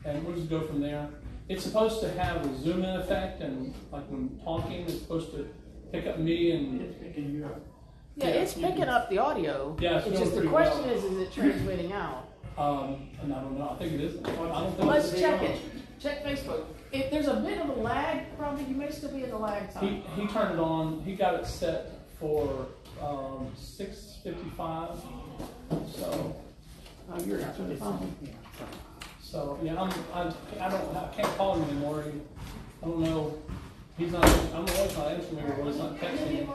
and we'll just go from there. It's supposed to have a zoom in effect, and like when talking, it's supposed to pick up me and It's picking you up. Yeah, it's picking up the audio. Yeah, it's just doing the pretty question well. is it transmitting out? And I don't know. I think it is. I don't think Let's it's check it. Check Facebook. If there's a bit of a lag, probably you may still be in the lag time. He turned it on. He got it set for 6:55. So. Oh, you're not the phone. So yeah, I can't call him anymore. I don't know. He's not. I don't know what's not answering me or he's not texting me.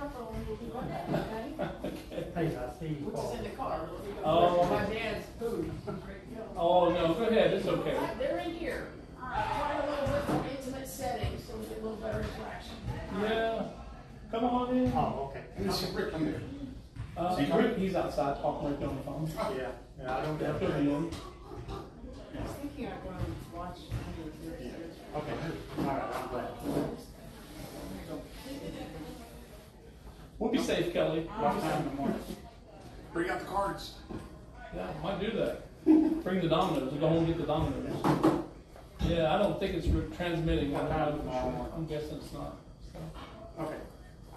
Okay. Hey, I see you. Which is in the car. Oh. My dad's food. Oh no, go ahead. It's okay. They're in here. Try a little bit more intimate setting so we get a little better interaction. Yeah. Come on in. Oh, okay. Rick, come here. He's outside talking right on the phone. Yeah, I don't know. He'll be in. I was thinking I'd go and watch. Okay, all right, I'm glad. We'll be safe, Kelly. What time in the morning? Bring out the cards. Yeah, might do that. Bring the dominoes. Go home and get the dominoes. Yeah, I don't think it's transmitting. What time tomorrow? I'm guessing it's not. So, Okay.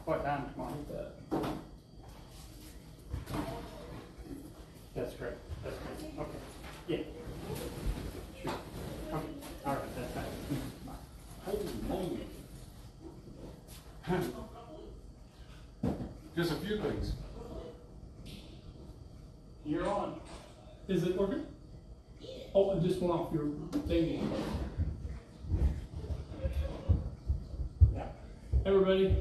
What time tomorrow? like that. That's great. That's great. Okay. Yeah. Sure. Okay. All right, that's fine. Just a few things. You're on. Is it working? Oh, it just went off your thingy. Yeah. Everybody,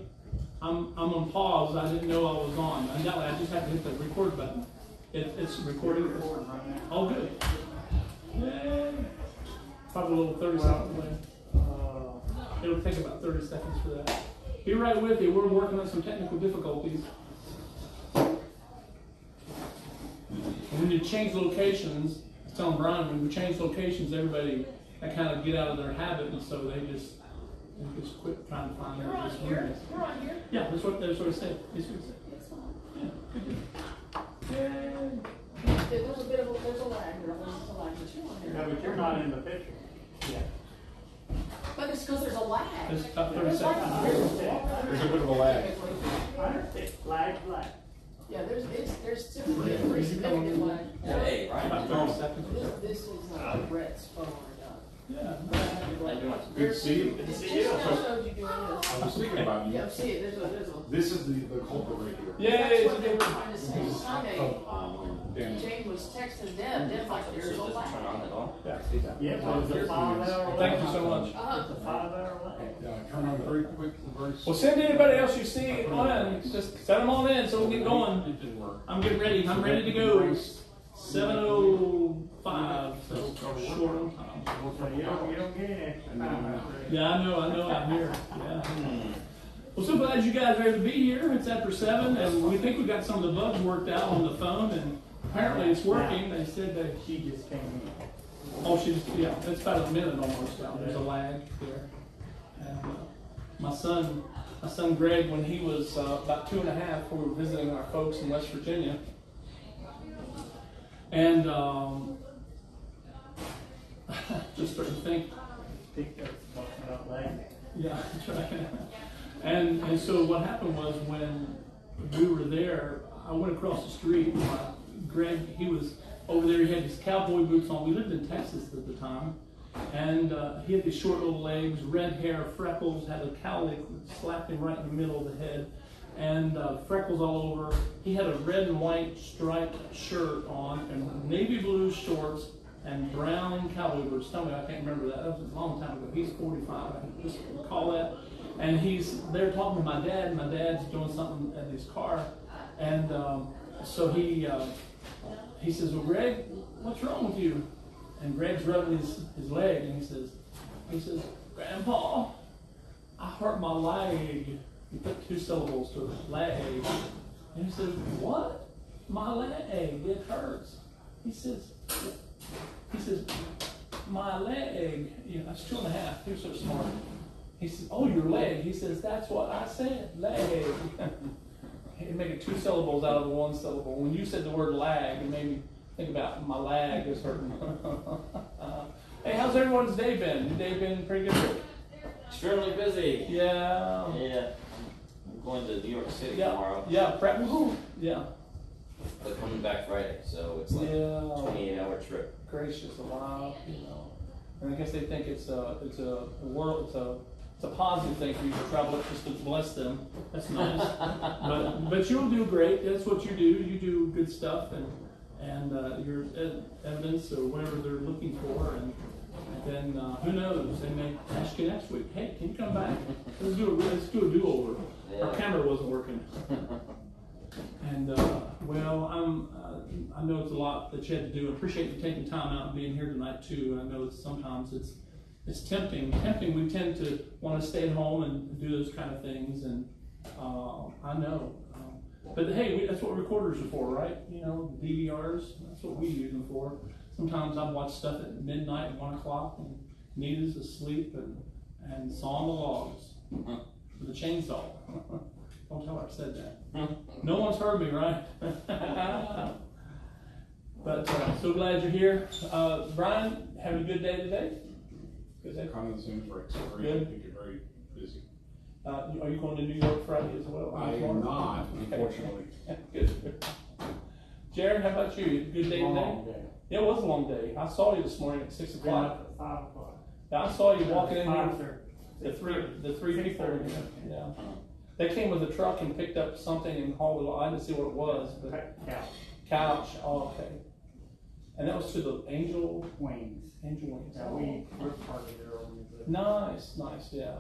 I'm on pause. I didn't know I was on. I just have to hit the record button. It's recording. Recording right now. Oh, good. Yay. Probably a little 30 seconds away. It'll take about 30 seconds for that. Be right with you. We're working on some technical difficulties. When you change locations, I was telling Brian, when we change locations, everybody kind of get out of their habit, and so they just quit trying to find You're their on here. We're on here. Yeah, that's what I said. That's what I said. Yeah, good deal. Yay. There's a bit of a lag there. There's a lag, but you're on here. No, but you're not in the picture. Yeah. But it's because there's a lag. It's about 30 It's like- seconds. There's a bit of a lag. I understand. Lag. Yeah, there's typically a pretty significant lag. Hey, About Ryan. 30 seconds. This is Brett's phone I got. Yeah. Good to see you. Good to see It you. just now showed you doing this. I was thinking about you. Yeah, see it, there's a. This is the culprit right here. Yay. That's what they were trying to say Sunday. Damn. Jane was texting Deb, Deb's like, there's a Turn on lag. at all? Yeah. Yeah, but it's a 5 hour lag. Thank you so much. It's a 5 hour lag. Yeah, turn on very quick and very Well, send anybody else you see on. Just send them on in so we can get going. It didn't work. I'm getting ready. I'm ready to go. 7:05. So short on time. So you don't get any extra time out there. Yeah, I know. I'm here. Yeah. Well, so glad you guys are able to be here. It's after 7, and we think we got some of the bugs worked out on the phone, and apparently it's working. They said that. She just came in. Oh, yeah, it's about a minute almost now. There's a lag there. And my son Greg, when he was about 2.5, we were visiting our folks in West Virginia. And just started to think, I think that's talking about lag. yeah, that's right. And so what happened was when we were there, I went across the street. Greg, he was over there. He had his cowboy boots on. We lived in Texas at the time, and he had these short little legs, red hair, freckles, had a cowlick slapped him right in the middle of the head, and freckles all over. He had a red and white striped shirt on, and navy blue shorts, and brown cowboy boots. Tell me, I can't remember that. That was a long time ago. He's 45. I can just recall that. And he's there talking to my dad, and my dad's doing something at his car, and so he says, "Well, Greg, what's wrong with you?" And Greg's rubbing his leg, and he says, "Grandpa, I hurt my leg." He put 2 syllables to it, leg. And he says, "What? My leg, it hurts." He says, "My leg." You know, that's 2.5. He was so smart. He says, "Oh, your leg." He says, "That's what I said, leg." He made it 2 syllables out of the 1 syllable. When you said the word lag, it made me think about my lag is hurting. Hey, how's how's everyone's day been? Your day been pretty good? Extremely busy. Yeah. Yeah. I'm going to New York City Yeah. tomorrow. Yeah. Prep. Yeah. But coming back Friday, so it's like Yeah. 28-hour trip. Gracious alive, you know. And I guess they think it's a world, it's a positive thing for you to travel up just to bless them. That's nice. but you'll do great. That's what you do. You do good stuff, and your evidence or whatever they're looking for, and then who knows? They may ask you next week. Hey, can you come back? Let's do a do-over. Yeah. Our camera wasn't working. And well, I know it's a lot that you had to do. I appreciate you taking time out and being here tonight too. I know sometimes it's tempting. We tend to want to stay at home and do those kind of things, and I know. But hey, that's what recorders are for, right? You know, DVRs. That's what we use them for. Sometimes I watch stuff at midnight, 1 o'clock, and Nita's asleep and sawing the logs with a chainsaw. Don't tell her I said that. No one's heard me, right? But so glad you're here. Brian, having a good day today? Good day? Kind of the same as Rick's. Good. I think you're very busy. Are you going to New York Friday as well? I am not, unfortunately. Good. Jared, how about you? Good day today? Yeah, it was a long day. I saw you this morning at 6 o'clock. 5 o'clock. Yeah, I saw you walking in here. 5:30. The three people in here. Yeah. They came with a truck and picked up something and hauled it. I didn't see what it was, but couch. Oh, okay. And that was to the Angel Wings. Wings. Yeah, we're part of it earlier. Nice. Yeah.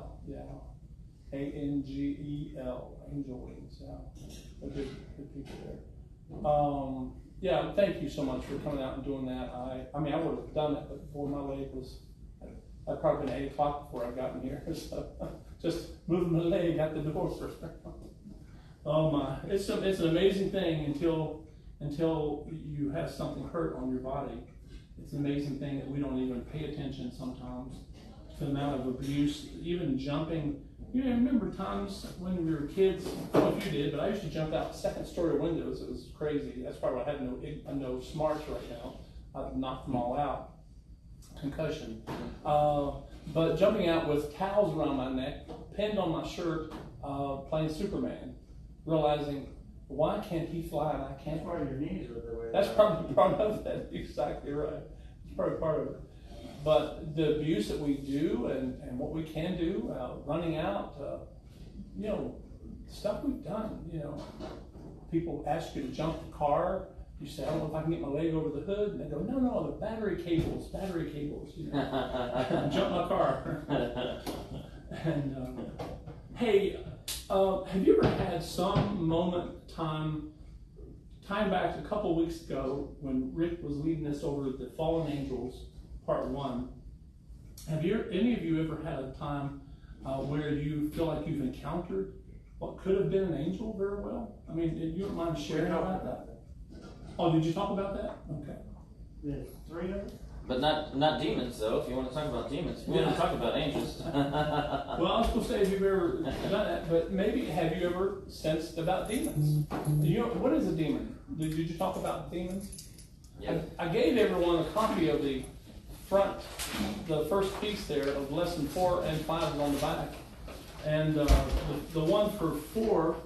ANGEL, Angel Wings. Yeah. They're good people there. Yeah, thank you so much for coming out and doing that. I mean, I would have done it, but boy, my leg was. I'd probably been 8 o'clock before I got in here. So just moving my leg out the door. Oh my! It's an amazing thing until you have something hurt on your body. It's an amazing thing that we don't even pay attention sometimes to the amount of abuse, even jumping. You know, I remember times when we were kids. I don't know if you did, but I used to jump out second-story windows. It was crazy. That's probably why I have no smarts right now. I've knocked them all out. Concussion. But jumping out with towels around my neck, pinned on my shirt, playing Superman, realizing why can't he fly and I can't. That's why your knees are the way. That's probably part of that. Exactly right. It's probably part of it. But the abuse that we do and what we can do, running out, you know, stuff we've done. You know, people ask you to jump the car. You say, I don't know if I can get my leg over the hood. And they go, no, the battery cables, you know. Jump my car. And, hey, have you ever had some moment, time back a couple weeks ago when Rick was leading us over the Fallen Angels, part 1. Have any of you ever had a time where you feel like you've encountered what could have been an angel very well? I mean, you don't mind sharing about that? Oh, did you talk about that? Okay. There's 3 of us? But not demons, though. If you want to talk about demons, we want to talk about angels. Well, I was going to say, have you ever done that? But maybe, have you ever sensed about demons? What is a demon? Did you talk about demons? Yeah. I gave everyone a copy of the first piece there of lesson 4 and 5 is on the back. And the one for 4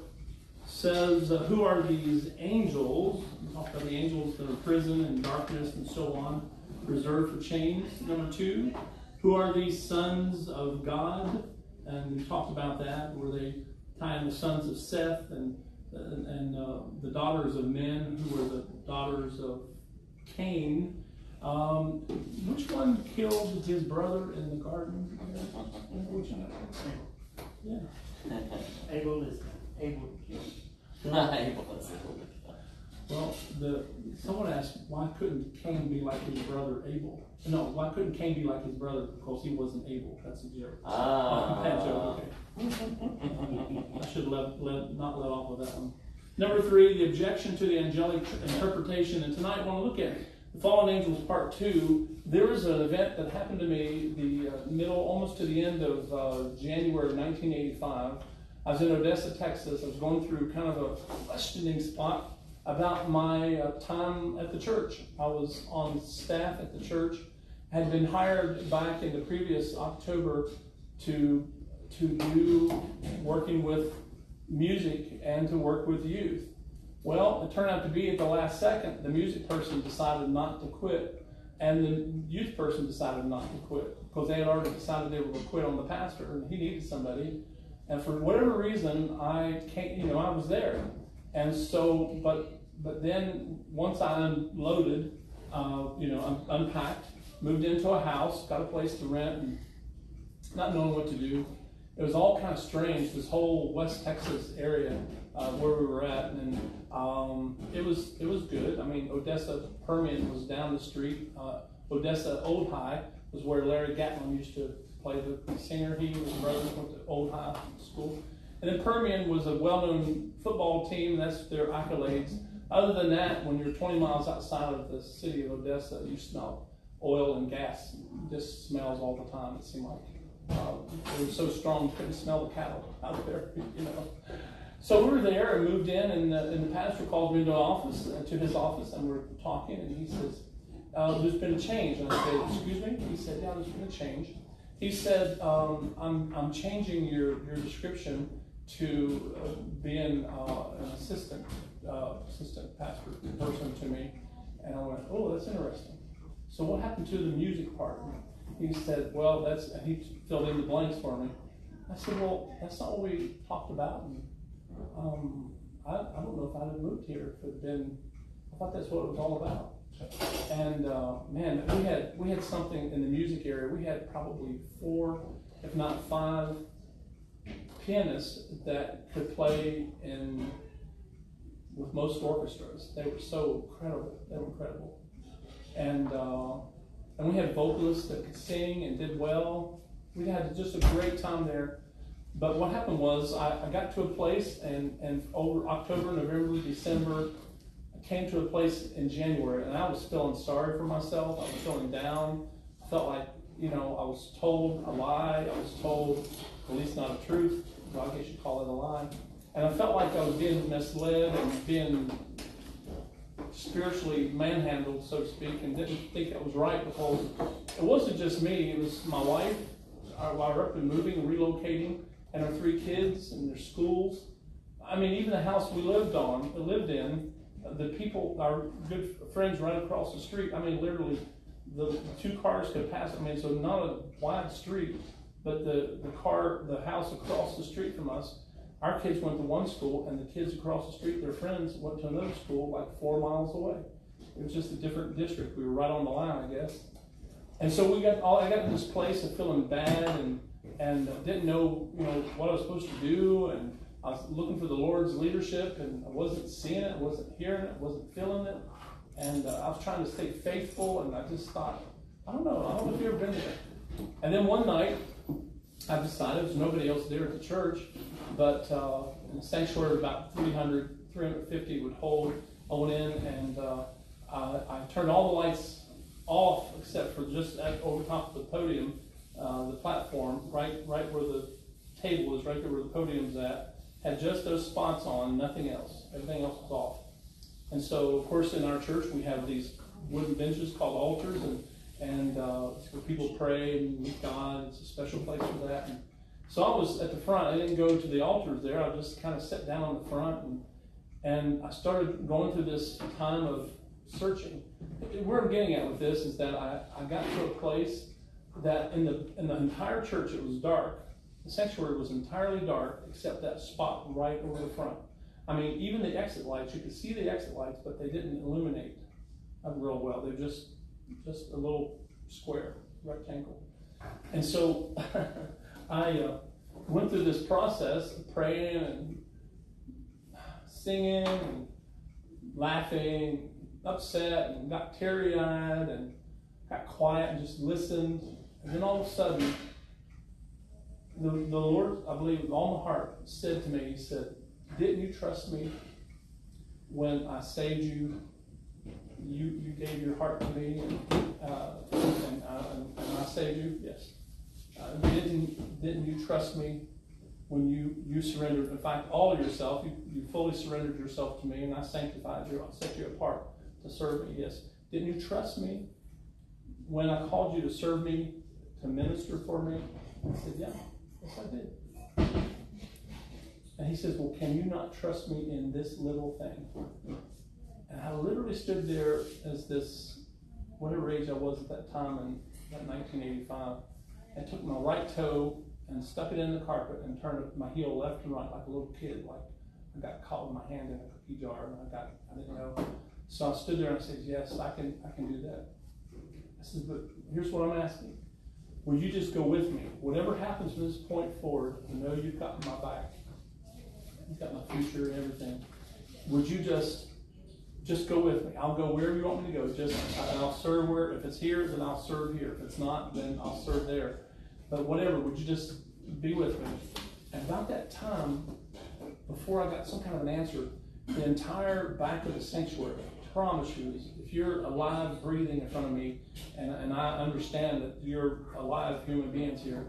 says, who are these angels? We talked about the angels that are in prison and darkness and so on, reserved for chains. Number 2, who are these sons of God? And we talked about that, where they tie in the sons of Seth and the daughters of men, who were the daughters of Cain. Which one killed his brother in the garden? Which one? Yeah. Able to kill. Well, someone asked, why couldn't Cain be like his brother Abel? No, why couldn't Cain be like his brother? Because he wasn't able. That's a joke. Bad joke, okay. I should not let off with that one. Number 3, the objection to the angelic interpretation. And tonight I want to look at the Fallen Angels Part 2. There was an event that happened to me almost to the end of January of 1985. I was in Odessa, Texas. I was going through kind of a questioning spot about my time at the church. I was on staff at the church, had been hired back in the previous October to do working with music and to work with youth. Well, it turned out to be at the last second, the music person decided not to quit, and the youth person decided not to quit because they had already decided they were going to quit on the pastor, and he needed somebody. And for whatever reason, I was there, and so, but then once I unloaded, unpacked, moved into a house, got a place to rent, and not knowing what to do. It was all kind of strange, this whole West Texas area where we were at, and it was good. I mean, Odessa Permian was down the street. Odessa Old High was where Larry Gatlin used to play, the singer. He was brothers, went to Old High School. And then Permian was a well-known football team. That's their accolades. Other than that, when you're 20 miles outside of the city of Odessa, you smell oil and gas. Just smells all the time, it seemed like. It was so strong you couldn't smell the cattle out there, So we were there and moved in, and the pastor called me to his office, and we were talking, and he says, there's been a change. And I said, excuse me? He said, yeah, there's been a change. He said, I'm changing your description to being an assistant pastor person to me. And I went, oh, that's interesting. So what happened to the music part? He said, well, he filled in the blanks for me. I said, well, that's not what we talked about. And, I don't know if I'd have moved here if it had been, I thought that's what it was all about. And man, we had something in the music area. We had probably 4, if not 5 pianists that could play with most orchestras. They were so incredible. They were incredible. And we had vocalists that could sing and did well. We had just a great time there. But what happened was I got to a place, and over October, November, December, I came to a place in January, and I was feeling sorry for myself. I was feeling down. I felt like, I was told a lie. I was told at least not a truth. Well, I guess you'd call it a lie. And I felt like I was being misled and being spiritually manhandled, so to speak, and didn't think it was right because it wasn't just me. It was my wife. We were up and moving and relocating, and our 3 kids and their schools. I mean, even the house we lived in, the people, our good friends right across the street. I mean, literally, the 2 cars could pass. I mean, so not a wide street, but the house across the street from us. Our kids went to one school, and the kids across the street, their friends, went to another school like 4 miles away. It was just a different district. We were right on the line, I guess. And so I got to this place of feeling bad and didn't know, what I was supposed to do, and I was looking for the Lord's leadership, and I wasn't seeing it, I wasn't hearing it, I wasn't feeling it, and I was trying to stay faithful, and I just thought, I don't know if you've ever been there. And then one night, I decided, there's nobody else there at the church, but in a sanctuary about 350 would hold. I went in, and I turned all the lights off except for just over top of the podium, the platform, right where the table is, right there where the podium's at, had just those spots on, nothing else. Everything else was off. And so, of course, in our church, we have these wooden benches called altars, and it's where people pray and meet God. It's a special place for that. And so I was at the front. I didn't go to the altars there. I just kind of sat down on the front, and I started going through this time of searching. Where I'm getting at with this is that I got to a place that in the entire church it was dark. The sanctuary was entirely dark except that spot right over the front. I mean, even the exit lights, you could see the exit lights, but they didn't illuminate real well. They're just a little square, rectangle. And so I went through this process of praying and singing and laughing, upset, and got teary-eyed and got quiet and just listened. And then all of a sudden, the Lord, I believe with all my heart, said to me, he said, didn't you trust me when I saved you? You gave your heart to me, and I saved you? Yes. Didn't you trust me when you surrendered? In fact, all of yourself, you fully surrendered yourself to me, and I sanctified you. I set you apart to serve me. Yes. Didn't you trust me when I called you to serve me, to minister for me? I said, yeah, yes I did. And he says, well, can you not trust me in this little thing? And I literally stood there as this, whatever age I was at that time in 1985, and took my right toe and stuck it in the carpet and turned my heel left and right like a little kid, like I got caught with my hand in a cookie jar and I didn't know. So I stood there and I said, yes, I can do that. I said, but here's what I'm asking. Will you just go with me? Whatever happens from this point forward, I know you've got my back. You've got my future and everything. Would you just go with me? I'll go wherever you want me to go. And I'll serve where, if it's here, then I'll serve here. If it's not, then I'll serve there. But whatever, would you just be with me? And about that time, before I got some kind of an answer, the entire back of the sanctuary, I promise you, if you're alive, breathing in front of me, and I understand that you're alive human beings here,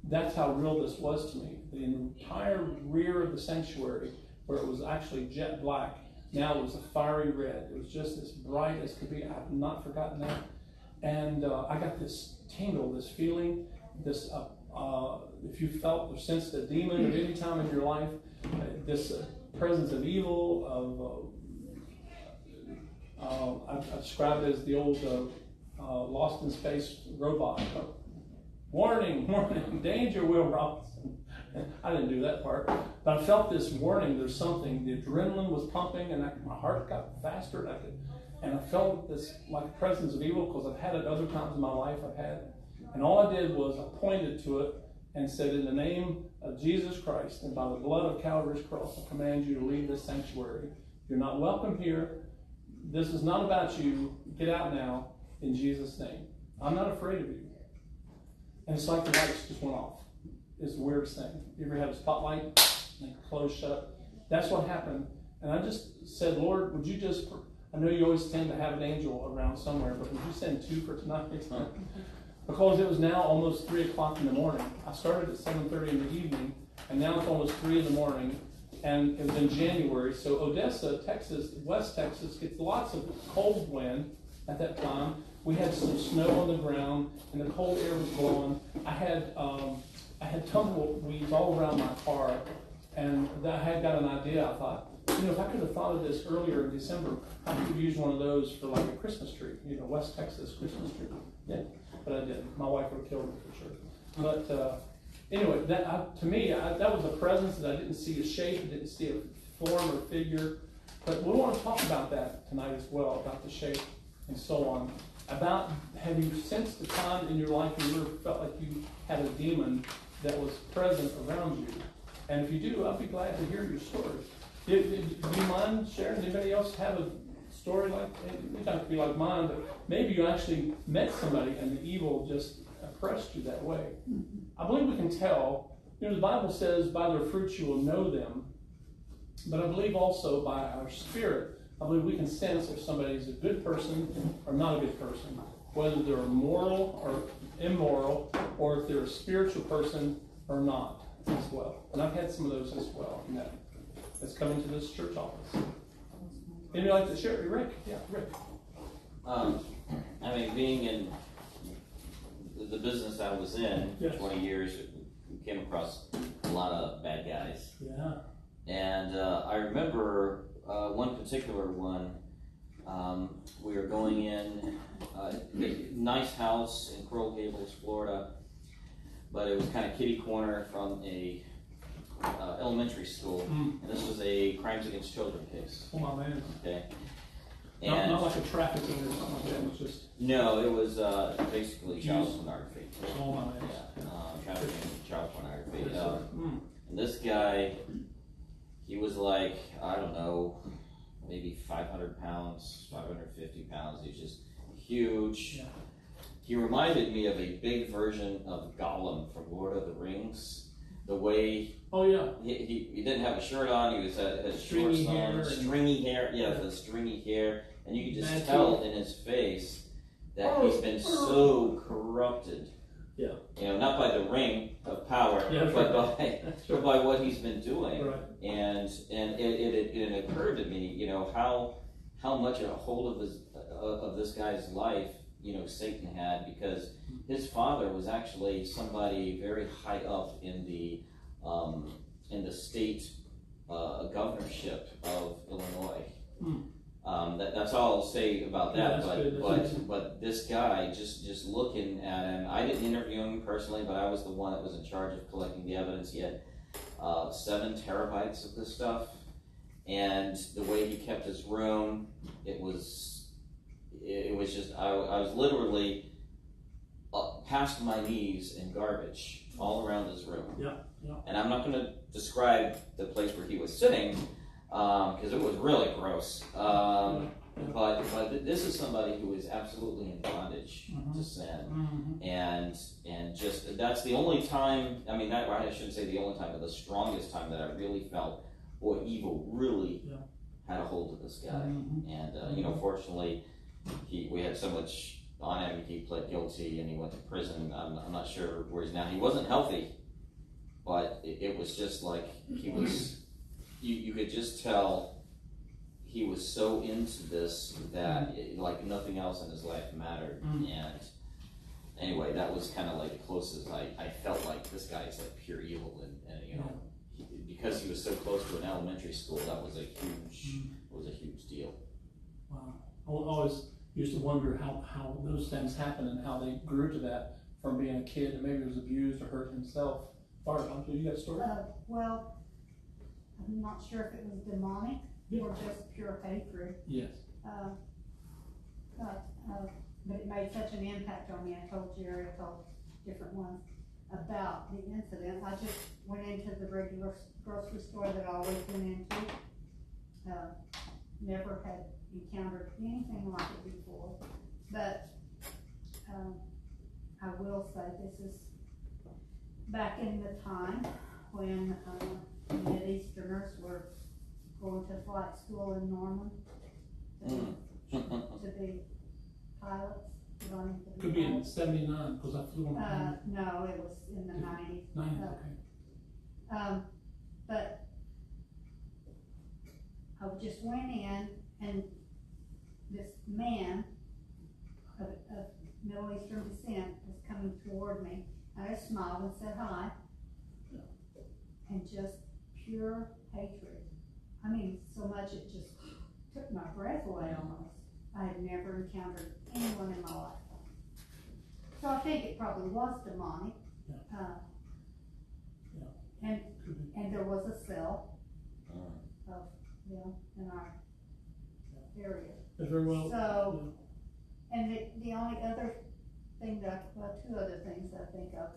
that's how real this was to me. The entire rear of the sanctuary, where it was actually jet black, now it was a fiery red. It was just as bright as could be. I've not forgotten that. And I got this tingle, this feeling, this, if you felt or sensed a demon at any time in your life, this presence of evil, I described it as the old Lost in Space robot. Warning, warning, danger, Will Robinson. I didn't do that part, but I felt this warning, there's something. The adrenaline was pumping, and my heart got faster, and I felt this like presence of evil, because I've had it other times in my life. And all I did was I pointed to it and said, in the name of Jesus Christ and by the blood of Calvary's cross, I command you to leave this sanctuary. You're not welcome here. This is not about you. Get out now in Jesus' name. I'm not afraid of you. And it's like the lights just went off. It's the weirdest thing. You ever had a spotlight and close shut? That's what happened. And I just said, Lord, would you just, I know you always tend to have an angel around somewhere, but would you send 2 for tonight? Because it was now almost 3 o'clock in the morning. I started at 7:30 in the evening, and now it's almost 3 in the morning. And it was in January. So Odessa, Texas, West Texas, gets lots of cold wind at that time. We had some snow on the ground, and the cold air was blowing. I had tumbleweeds all around my car, and I had got an idea. I thought, if I could have thought of this earlier in December, I could use one of those for like a Christmas tree, West Texas Christmas tree. Yeah, but I didn't. My wife would have killed me for sure. But anyway, to me, that was a presence that I didn't see a shape, I didn't see a form or figure. But we want to talk about that tonight as well, about the shape and so on. About, have you sensed the time in your life when you ever felt like you had a demon that was present around you? And if you do, I'd be glad to hear your story. Do you mind sharing? Does anybody else have a story like that? It doesn't have to be like mine, but maybe you actually met somebody and the evil just oppressed you that way. I believe we can tell. The Bible says, by their fruits you will know them. But I believe also by our spirit, I believe we can sense if somebody is a good person or not a good person, whether they're moral or immoral, or if they're a spiritual person or not as well. And I've had some of those as well. That's coming to this church office. Anybody like to share? Rick? Yeah, Rick. Being in the business I was in for 20 years, we came across a lot of bad guys. Yeah. And I remember one particular one, we were going in a nice house in Coral Gables, Florida, but it was kind of kitty corner from a elementary school, and this was a crimes against children case. Oh my man. Okay. And not like a trafficking or something like that. It was just. No, it was basically child pornography. Oh my man. Yeah, trafficking child pornography. And this guy, he was like, I don't know, maybe 500 pounds, 550 pounds. He was just huge. Yeah. He reminded me of a big version of Gollum from Lord of the Rings. The way he didn't have a shirt on, he had shorts on, stringy hair, the stringy hair, and you could just tell in his face that he's been so corrupted. Yeah. Not by the ring of power, but by what he's been doing. Right. And it occurred to me, how much a hold of this guy's life Satan had, because his father was actually somebody very high up in the state governorship of Illinois. That's all I'll say about that. But this guy, just looking at him, I didn't interview him personally, but I was the one that was in charge of collecting the evidence. He had 7 terabytes of this stuff, and the way he kept his room, it was just I was literally past my knees in garbage all around his room. Yeah. And I'm not going to describe the place where he was sitting, because it was really gross. But this is somebody who is absolutely in bondage to sin, and just that's the only time. I mean, I shouldn't say the only time, but the strongest time that I really felt, boy, evil really had a hold of this guy. And fortunately, we had so much on him. He pled guilty and he went to prison. I'm not sure where he's now. He wasn't healthy, but it was just like he was. You could just tell he was so into this that like nothing else in his life mattered. And anyway, that was kind of like the closest I felt like this guy is like pure evil, and because he was so close to an elementary school, that was a huge deal. Wow. I always used to wonder how those things happen and how they grew to that from being a kid and maybe was abused or hurt himself. Bart, do you got a story? Well, I'm not sure if it was demonic or just pure hatred. Yes. But it made such an impact on me. I told Jerry, I told different ones about the incident. I just went into the regular grocery store that I always went into. Never had encountered anything like it before. But I will say this is back in the time when Mid-Easterners were going to flight school in Norman to be pilots. Could be in 79, because I flew on no, it was in the 90s. 90s, okay. But I just went in, and this man of Middle Eastern descent was coming toward me. I just smiled and said hi. And just pure hatred. I mean, so much it just took my breath away almost. I had never encountered anyone in my lifetime. So I think it probably was demonic. And there was a cell of them in our area. Very well. So, and the only other thing two other things I think of,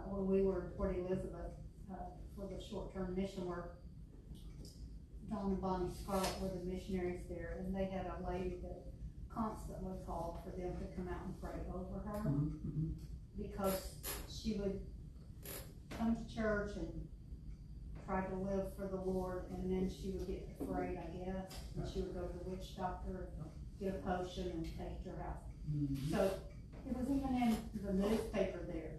when we were in Port Elizabeth for the short-term mission work, Don and Bonnie Scarlett were the missionaries there, and they had a lady that constantly called for them to come out and pray over her, because she would come to church and try to live for the Lord, and then she would get afraid, I guess, and she would go to the witch doctor and get a potion and take it to her house. So it was even in the newspaper there.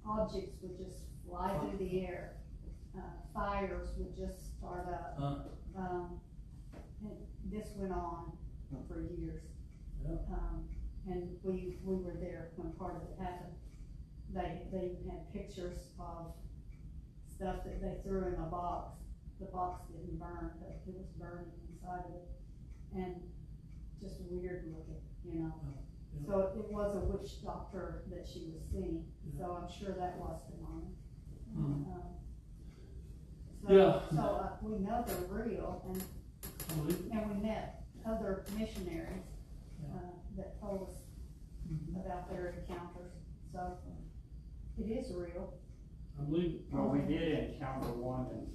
Objects would just fly through the air. Fires would just start up. And this went on for years. And we were there when part of it happened. They had pictures of stuff that they threw in a box. The box didn't burn, but it was burning inside of it. And just weird looking, So it was a witch doctor that she was seeing. So I'm sure that was demonic. So we know they're real, and we met other missionaries that told us about their encounters. So it is real. I believe it. Well, we did encounter one in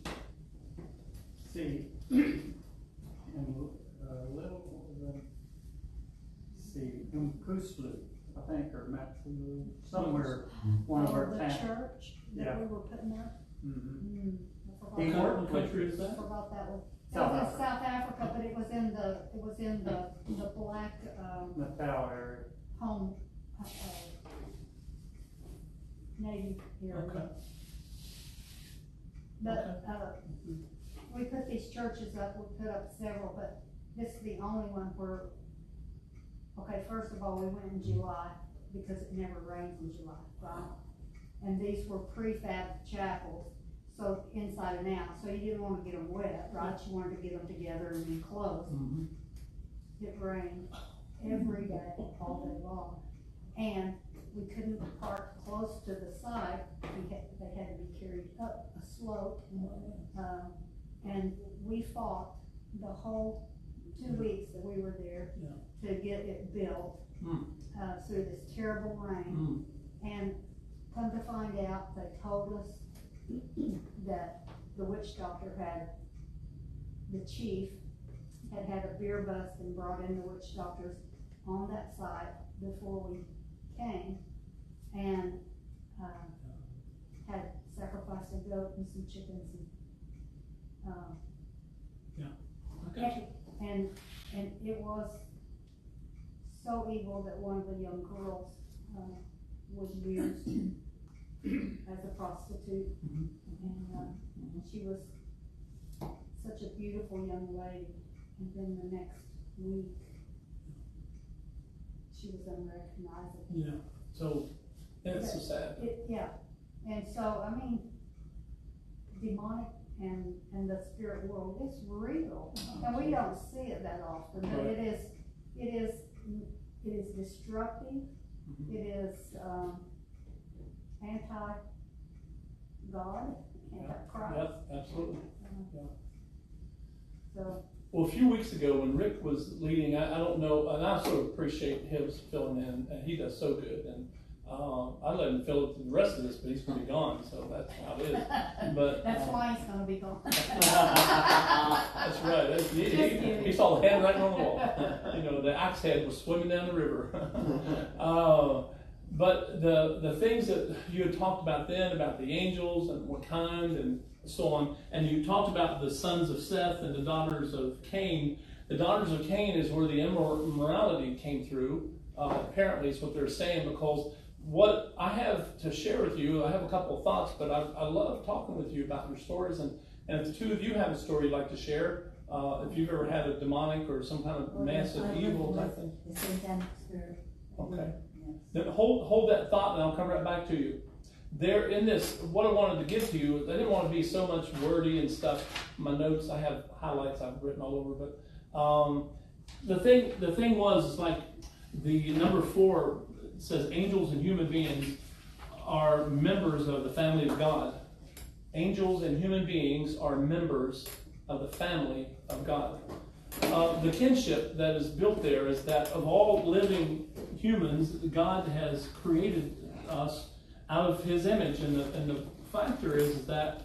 in Kuslu, I think, or Matsu, somewhere, one of our the towns. church that we were putting up. What country is I that? forgot that one. South It was in Africa. South Africa, but it was in the black Natal area. home native area. Okay. But we put these churches up. We put up several, but this is the only one where, okay, first of all, we went in July because it never rains in July, right? And these were prefab chapels, so inside and out, so you didn't want to get them wet, right? You wanted to get them together and enclosed. It rained every day, all day long. And we couldn't park close to the side, they had to be carried up a slope. And we fought the whole 2 weeks that we were there to get it built through this terrible rain. And come to find out, they told us that the witch doctor the chief had a beer bust and brought in the witch doctors on that site before we came, and had sacrificed a goat and some chickens and it was so evil that one of the young girls was used as a prostitute, and she was such a beautiful young lady, and then the next week she was unrecognizable. Yeah, so that's so sad. And so, I mean, demonic and the spirit world, it's real, and we don't see it that often, but it is destructive. It is anti-God, anti-Christ. Yep, absolutely. So. Well, a few weeks ago when Rick was leading, I don't know, and I sort of appreciate him filling in, and he does so good, and I let him fill it the rest of this, but he's going to be gone, so that's how it is. But that's why he's going to be gone. That's right. He saw the handwriting on the wall. You know, the axe head was swimming down the river. But the things that you had talked about then, about the angels and what kind and so on, and you talked about the sons of Seth and the daughters of Cain. The daughters of Cain is where the immorality came through. Apparently, is what they're saying, because what I have to share with you, I have a couple of thoughts, but I love talking with you about your stories, and if the two of you have a story you'd like to share, if you've ever had a demonic or some kind of massive evil type thing. The satanic spirit. Okay. Then hold that thought, and I'll come right back to you. There in this, what I wanted to give to you, I didn't want to be so much wordy and stuff. My notes, I have highlights I've written all over, but the thing was like the number 4 says angels and human beings are members of the family of God. Angels and human beings are members of the family of God. The kinship that is built there is that of all living humans, God has created us out of His image, and the factor is that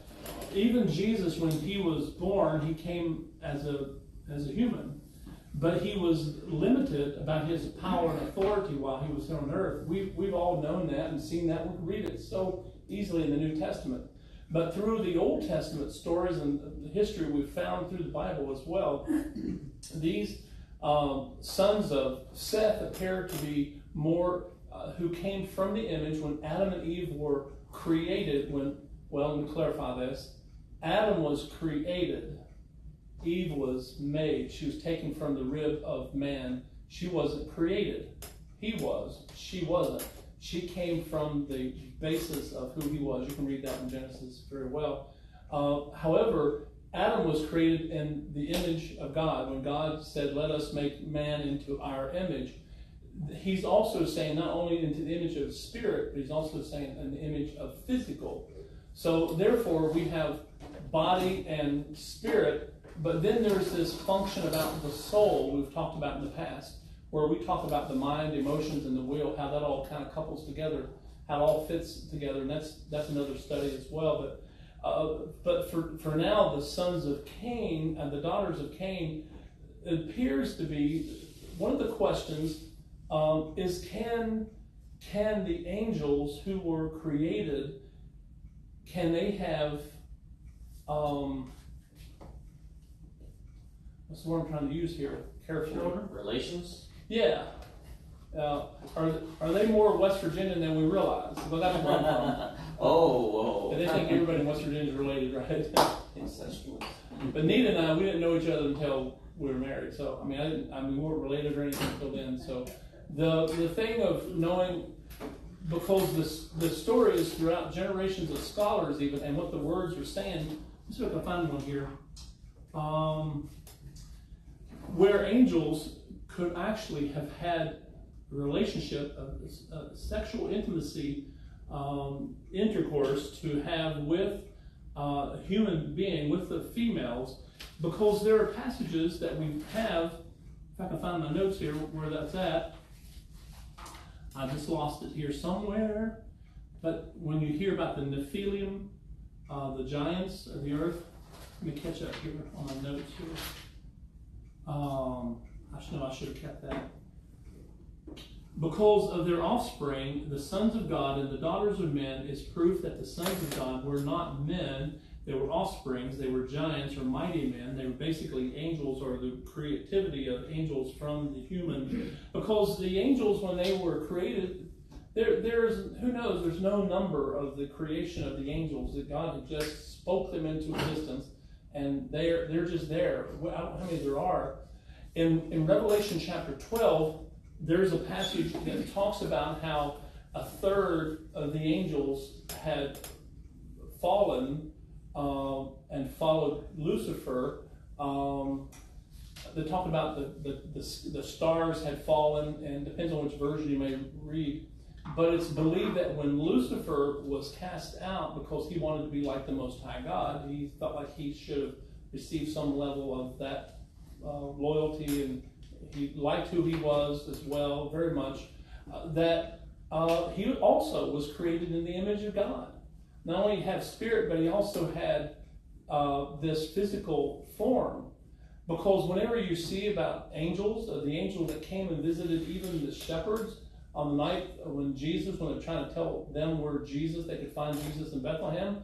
even Jesus, when He was born, He came as a human. But He was limited about His power and authority while He was here on earth. We've all known that and seen that. We can read it so easily in the New Testament. But through the Old Testament stories and the history we've found through the Bible as well, these sons of Seth appear to be more who came from the image when Adam and Eve were created. Let me clarify this. Adam was created. Eve was made. She was taken from the rib of man. She wasn't created. He was. She wasn't. She came from the basis of who he was. You can read that in Genesis very well. However, Adam was created in the image of God. When God said, let us make man into our image, He's also saying not only into the image of spirit, but He's also saying in the image of physical. So therefore, we have body and spirit. But then there's this function about the soul we've talked about in the past, where we talk about the mind, the emotions, and the will, how that all kind of couples together, how it all fits together, and that's another study as well. But for now, the sons of Cain and the daughters of Cain, it appears to be one of the questions is can the angels who were created, can they have what's the word I'm trying to use here? Carefully. Relations? Yeah. Are they more West Virginian than we realize? But that's where I'm from. Oh. And they think everybody in West Virginia is related, right? Incestuous. But Nita and I, we didn't know each other until we were married. So we weren't related or anything until then. So the thing of knowing, because the story is throughout generations of scholars even, and what the words are saying. Let's see if I can find one here. Where angels could actually have had a relationship, a sexual intimacy, intercourse to have with a human being, with the females, because there are passages that we have, if I can find my notes here where that's at. I just lost it here somewhere. But when you hear about the Nephilim, the giants of the earth, let me catch up here on my notes here. I should have kept that. Because of their offspring, the sons of God and the daughters of men is proof that the sons of God were not men, they were offsprings, they were giants or mighty men. They were basically angels, or the creativity of angels from the human. Because the angels, when they were created, there's who knows, there's no number of the creation of the angels, that God had just spoke them into existence, and they're just there. I don't know how many there are. In Revelation chapter 12, there's a passage that talks about how a third of the angels had fallen and followed Lucifer. They talk about the stars had fallen, and depends on which version you may read. But it's believed that when Lucifer was cast out, because he wanted to be like the Most High God, he felt like he should have received some level of that loyalty, and he liked who he was as well, very much, that he also was created in the image of God. Not only had spirit, but he also had this physical form. Because whenever you see about angels, the angel that came and visited even the shepherds on the night when they're trying to tell them where Jesus, they could find Jesus in Bethlehem,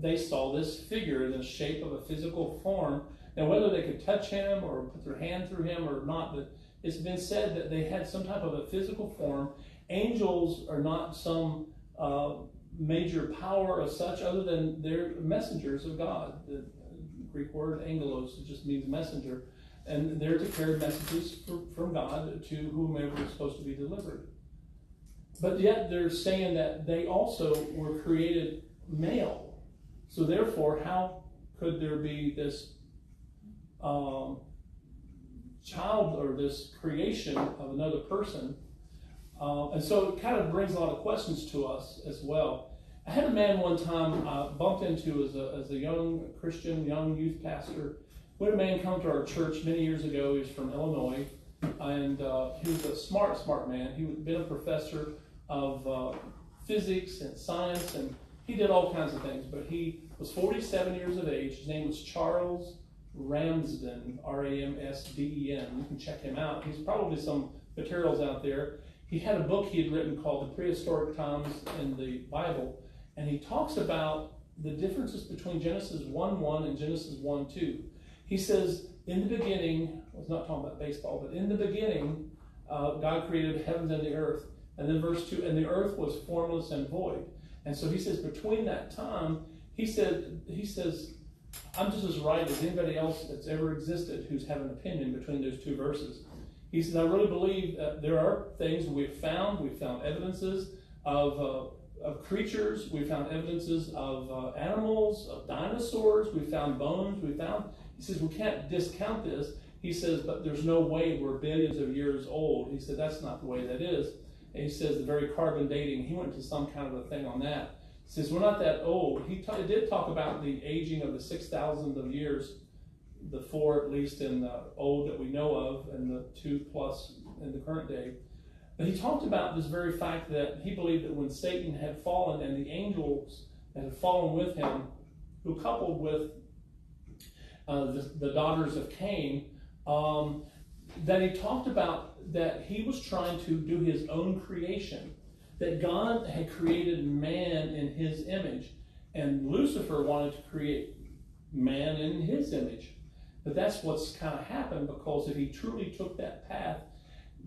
they saw this figure in the shape of a physical form. Now, whether they could touch him or put their hand through him or not, but it's been said that they had some type of a physical form. Angels are not some major power as such, other than they're messengers of God. The Greek word angelos, it just means messenger. And they're to carry messages from God to whomever is supposed to be delivered. But yet they're saying that they also were created male. So therefore, how could there be this child or this creation of another person? And so it kind of brings a lot of questions to us as well. I had a man one time bumped into as a young Christian, young youth pastor. We had a man come to our church many years ago. He was from Illinois, and he was a smart man. He had been a professor of physics and science, and he did all kinds of things. But he was 47 years of age. His name was Charles Ramsden, R-A-M-S-D-E-N. You can check him out. He's probably some materials out there. He had a book he had written called The Prehistoric Times in the Bible, and he talks about the differences between Genesis 1:1 and Genesis 1:2. He says, in the beginning, I was not talking about baseball, but in the beginning, God created the heavens and the earth. And then verse 2, and the earth was formless and void. And so he says, between that time, he says, I'm just as right as anybody else that's ever existed who's had an opinion between those two verses. He says, I really believe that there are things we've found evidences of creatures, we found evidences of animals, of dinosaurs, we found bones, he says, we can't discount this. He says, but there's no way we're billions of years old. He said, that's not the way that is. And he says, the very carbon dating, he went to some kind of a thing on that. He says, we're not that old. He did talk about the aging of the 6,000 of years, the 4 at least in the old that we know of, and the 2 plus in the current day. But he talked about this very fact that he believed that when Satan had fallen and the angels that had fallen with him, who coupled with the daughters of Cain, that he talked about that he was trying to do his own creation, that God had created man in his image, and Lucifer wanted to create man in his image. But that's what's kind of happened, because if he truly took that path,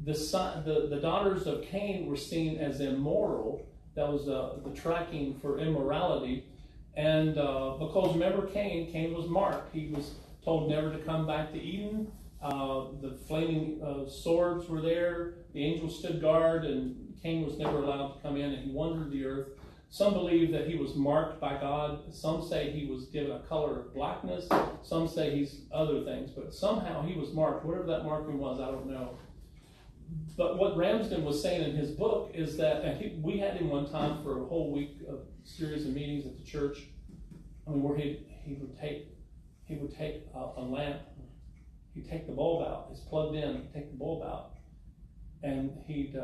the daughters of Cain were seen as immoral. That was the tracking for immorality. And because remember, Cain was marked. He was told never to come back to Eden. The flaming swords were there. The angels stood guard, and Cain was never allowed to come in, and he wandered the earth. Some believe that he was marked by God. Some say he was given a color of blackness. Some say he's other things. But somehow he was marked. Whatever that marking was, I don't know. But what Ramsden was saying in his book is that, and we had him one time for a whole week of series of meetings at the church. I mean, where he would take a lamp, he'd take the bulb out. It's plugged in. He'd take the bulb out, and he'd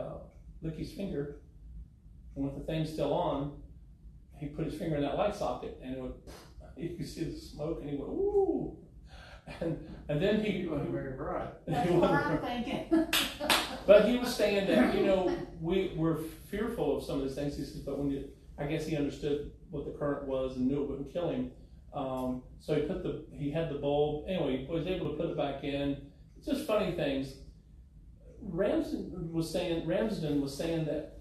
lick his finger. And with the thing still on, he put his finger in that light socket, and it would, you could see the smoke, and he went, ooh. And then he wasn't very bright. That's what I'm thinking. But he was saying that, we were fearful of some of these things. He says, but I guess he understood what the current was and knew it wouldn't kill him. So he had the bulb. Anyway, he was able to put it back in. It's just funny things. Ramsden was saying that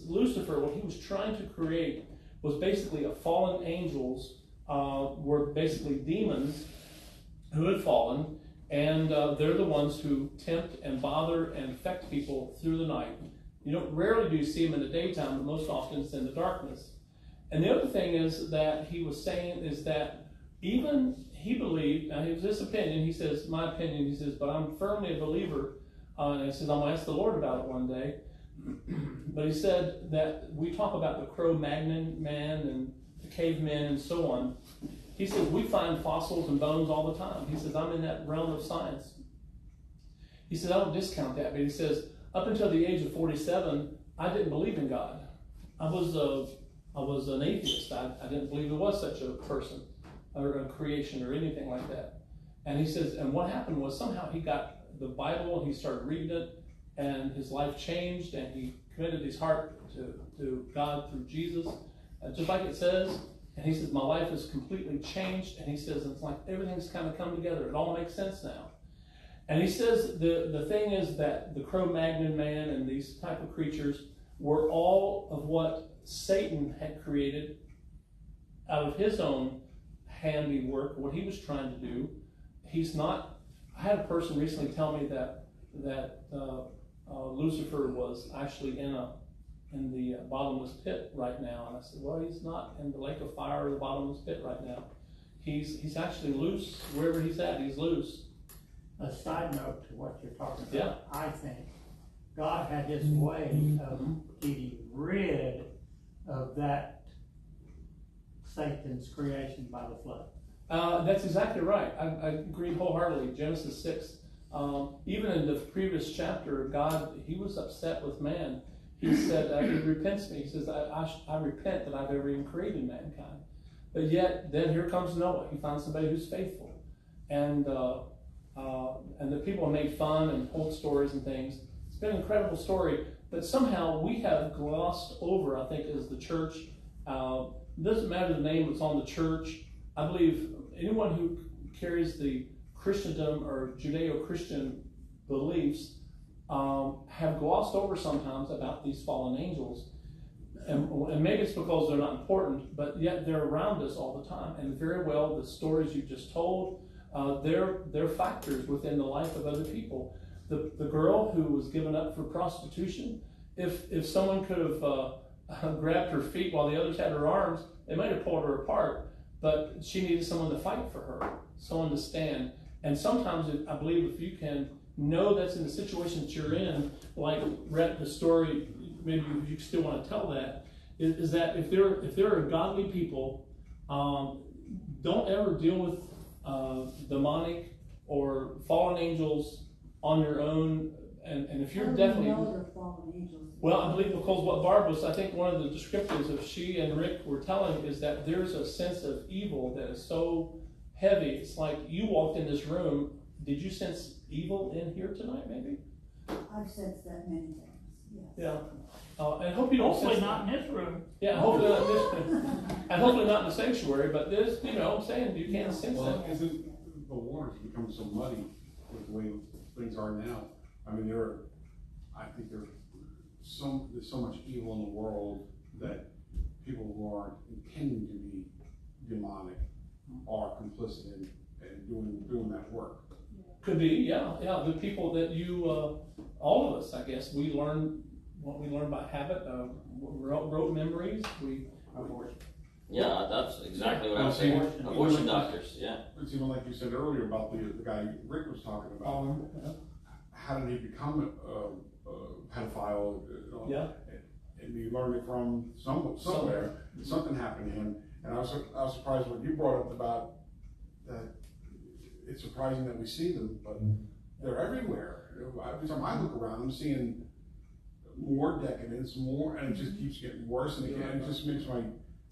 Lucifer, what he was trying to create, was basically a fallen angels, were basically demons who had fallen, and they're the ones who tempt and bother and affect people through the night. Rarely do you see them in the daytime, but most often it's in the darkness. And the other thing is that he was saying is that even he believed, now it was his opinion, he says, my opinion, he says, but I'm firmly a believer, and he says, I'm going to ask the Lord about it one day. But he said that we talk about the Cro-Magnon man and the cavemen and so on. He said, we find fossils and bones all the time. He says, I'm in that realm of science. He says, I don't discount that, but he says, up until the age of 47, I didn't believe in God. I was an atheist. I didn't believe there was such a person or a creation or anything like that. And he says, and what happened was somehow he got the Bible, he started reading it, and his life changed, and he committed his heart to God through Jesus, just like it says. And he says, my life is completely changed. And he says, it's like everything's kind of come together. It all makes sense now. And he says the thing is that the Cro-Magnon man and these type of creatures were all of what Satan had created out of his own handiwork, what he was trying to do. He's not. I had a person recently tell me that Lucifer was actually in the bottomless pit right now, and I said, well, he's not in the lake of fire or the bottomless pit right now. He's actually loose wherever he's at. He's loose. A side note to what you're talking about, Yeah. I think God had his way of getting rid of that Satan's creation by the flood. That's exactly right. I agree wholeheartedly. Genesis 6. Even in the previous chapter, God, he was upset with man. He said, he repents me. He says, I repent that I've ever even created mankind. But yet, then here comes Noah. He finds somebody who's faithful. And the people have made fun and told stories and things. It's been an incredible story. But somehow we have glossed over, I think, as the church. It doesn't matter the name that's on the church. I believe anyone who carries the Christendom or Judeo-Christian beliefs have glossed over sometimes about these fallen angels. And maybe it's because they're not important, but yet they're around us all the time. And very well, the stories you just told, they're factors within the life of other people. The girl who was given up for prostitution, if someone could have grabbed her feet while the others had her arms, they might have pulled her apart, but she needed someone to fight for her, someone to stand. And sometimes I believe if you can know that's in the situation that you're in, like the story, maybe you still want to tell that, is that if there are godly people, don't ever deal with demonic or fallen angels on your own. And if you're definitely, well, I believe because what Barb was, I think one of the descriptors of she and Rick were telling is that there's a sense of evil that is so heavy. It's like you walked in this room. Did you sense evil in here tonight, maybe? I've sensed that many times, yes. Yeah. And hope you don't Hopefully sense not in this room. Yeah, hopefully not in this and hopefully not in the sanctuary, but there's, I'm saying you can't sense Well, that. isn't the waters become so muddy with the way things are now? I mean, I think there's so much evil in the world that people who aren't intending to be demonic are complicit in doing that work. Could be, yeah. The people that you, all of us, I guess, we learn what we learn by habit, rote memories. Abortion. Yeah, that's exactly what I was Well, see, saying. Abortion doctors, yeah. It's even like you said earlier about the guy Rick was talking about. How did he become a pedophile? Yeah. And he learned it from somewhere. Something happened to him, and I was surprised when you brought up about that. It's surprising that we see them, but they're everywhere. Every time I look around, I'm seeing more decadence, and it just keeps getting worse, and again, it just makes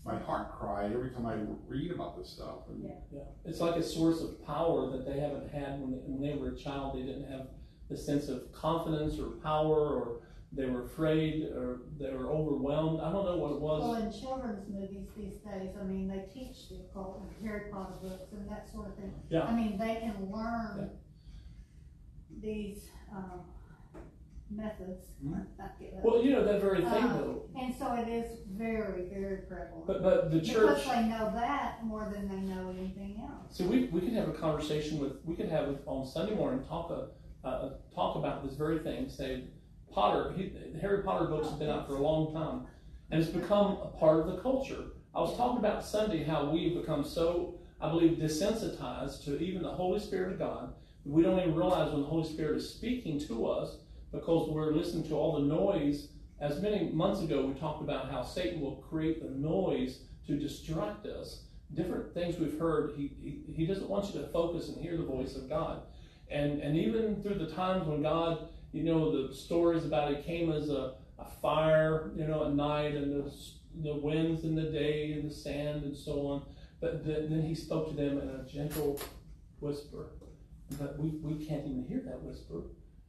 my heart cry every time I read about this stuff. And yeah, it's like a source of power that they haven't had when they were a child. They didn't have the sense of confidence or power, or they were afraid, or they were overwhelmed. I don't know what it was. Well, in children's movies these days, I mean, they teach the occult with Harry Potter books and that sort of thing. Yeah. I mean, they can learn these methods. Well, that very thing though. And so it is very, very prevalent. But the church. Because they know that more than they know anything else. So we could have a conversation on Sunday morning, talk about this very thing. Say, the Harry Potter books have been out for a long time, and it's become a part of the culture. I was talking about Sunday how we've become so, I believe, desensitized to even the Holy Spirit of God. We don't even realize when the Holy Spirit is speaking to us because we're listening to all the noise. As many months ago, we talked about how Satan will create the noise to distract us. Different things we've heard, he doesn't want you to focus and hear the voice of God. And even through the times when God, the stories about it came as a fire, at night, and the winds in the day, and the sand, and so on. But then he spoke to them in a gentle whisper. But we can't even hear that whisper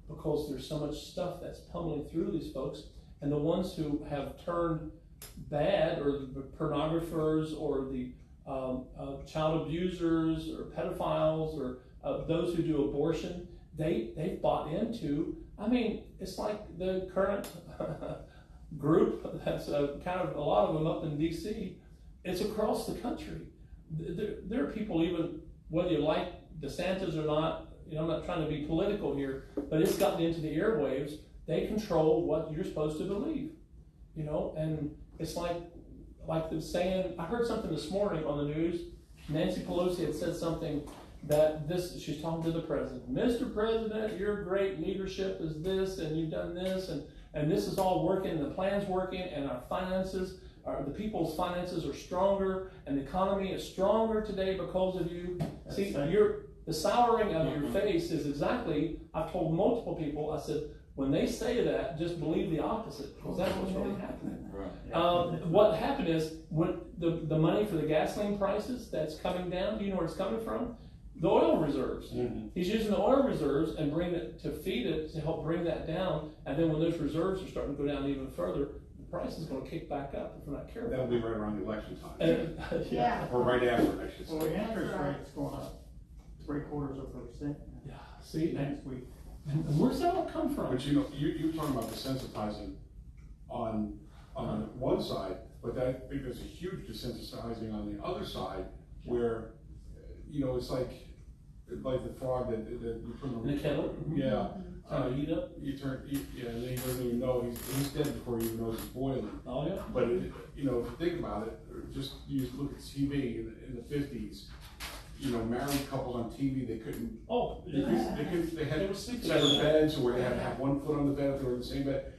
because there's so much stuff that's pummeling through these folks. And the ones who have turned bad, or the pornographers, or the child abusers, or pedophiles, or those who do abortion, they've bought into. I mean, it's like the current group that's kind of a lot of them up in D.C. It's across the country. There are people, even whether you like DeSantis or not. I'm not trying to be political here, but it's gotten into the airwaves. They control what you're supposed to believe, and it's like the saying. I heard something this morning on the news. Nancy Pelosi had said something that she's talking to the president. Mr. President, your great leadership is this, and you've done this, and this is all working, the plan's working, and our finances, the people's finances are stronger, and the economy is stronger today because of you. See, the souring of your face is exactly, I've told multiple people, I said, when they say that, just believe the opposite, because that's what's really happening. Right. What happened is, when the money for the gasoline prices that's coming down, do you know where it's coming from? The oil reserves. Mm-hmm. He's using the oil reserves and bring it to feed it to help bring that down. And then when those reserves are starting to go down even further, the price is going to kick back up if we're not careful. That'll be right around the election time. Yeah. Or right after, I should say. Well, the interest rate's going up 0.75%. Yeah. See, next week. And where's that all come from? But you're talking about desensitizing on one side, but I think there's a huge desensitizing on the other side where, it's like the frog that you put in the kettle. Yeah. Heat up. And then he doesn't even know he's dead before he even knows he's boiling. Oh yeah. But if you think about it, just look at TV in the 50s. Married couples on TV, they couldn't. Oh, they had separate beds, or they had to have one foot on the bed if they were in the same bed.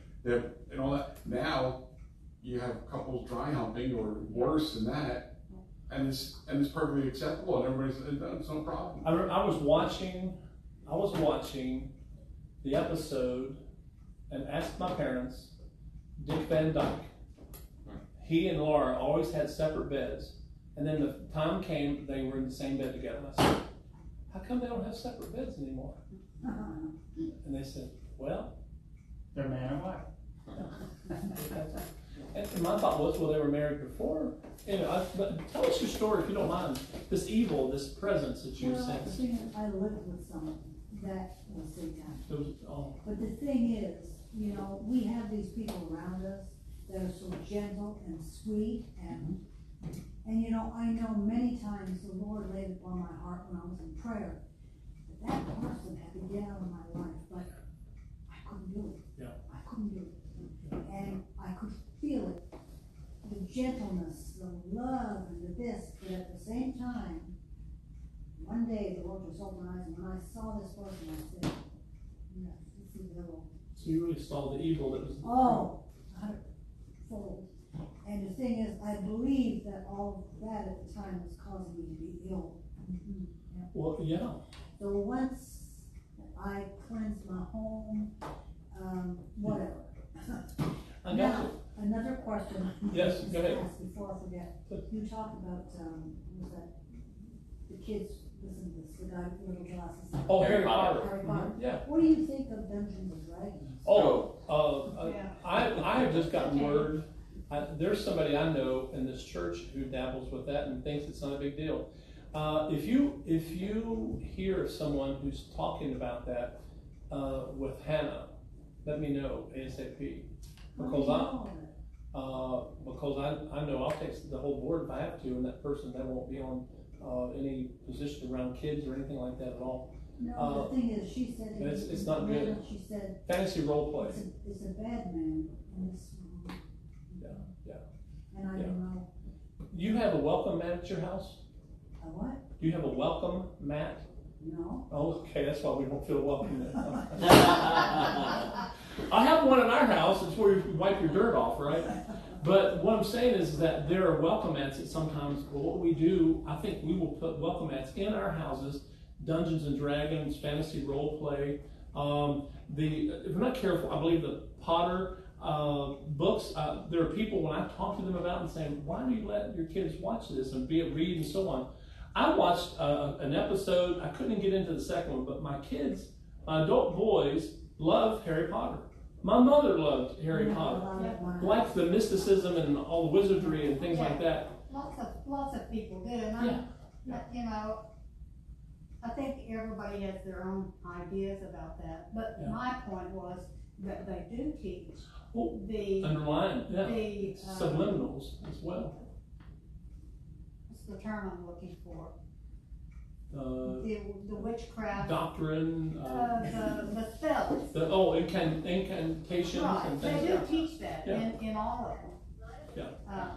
And all that. Now you have couples dry humping or worse than that, and it's perfectly acceptable, and everybody's it's no problem. I was watching the episode and asked my parents, Dick Van Dyke. He and Laura always had separate beds. And then the time came, they were in the same bed together. And I said, how come they don't have separate beds anymore? And they said, well, they're man and wife. And my thought was, well, they were married before. But tell us your story, if you don't mind. This evil, this presence that you sense. I lived with someone that was satanic. Oh. But the thing is, we have these people around us that are so gentle and sweet, and I know many times the Lord laid upon my heart when I was in prayer. that person had to get out of my life, but I couldn't do it. Yeah. I couldn't do it. And I could feel it, the gentleness, the love, and the this, but at the same time, one day the Lord just opened my eyes, and when I saw this person, I said, yes, this is evil. So you really saw the evil that was. Oh, 100-fold. And the thing is, I believe that all of that at the time was causing me to be ill. Yeah. Well, yeah. So once I cleansed my home, whatever. I got Now, another question. Yes, go ahead. Ask before I forget. You talked about, was that the kids, listen to this, the guy with little glasses. Oh, Harry Potter. Harry Potter. Yeah. What do you think of Dungeons and Dragons? Yeah. I have just gotten word. There's somebody I know in this church who dabbles with that and thinks it's not a big deal. If you hear of someone who's talking about that with Hannah, let me know ASAP, because I know I'll take the whole board if I have to, and that person that won't be on any position around kids or anything like that at all. No, the thing is, she said it's not good. She said Fantasy role play. it's a bad man, and it's and I don't know. You have a welcome mat at your house? A what? Do you have a welcome mat? No. Oh, okay, that's why we don't feel welcome then. I have one in our house. It's where you wipe your dirt off, right? But what I'm saying is that there are welcome mats that sometimes, well, what we do, I think we will put welcome mats in our houses, Dungeons and Dragons, fantasy role play. If we're not careful, I believe the Potter books, there are people when I talk to them about and saying, why do you let your kids watch this and read and so on? I watched an episode, I couldn't get into the second one, but my kids, my adult boys, love Harry Potter. My mother loved Harry Potter. Likes the mysticism and all the wizardry and things like that. Lots of people do, and you know, I think everybody has their own ideas about that. But my point was that they do teach the underlying, the subliminals as well. What's the term I'm looking for? The witchcraft doctrine. The spells. Incantations right. and things. They do teach that in all of them. Yeah.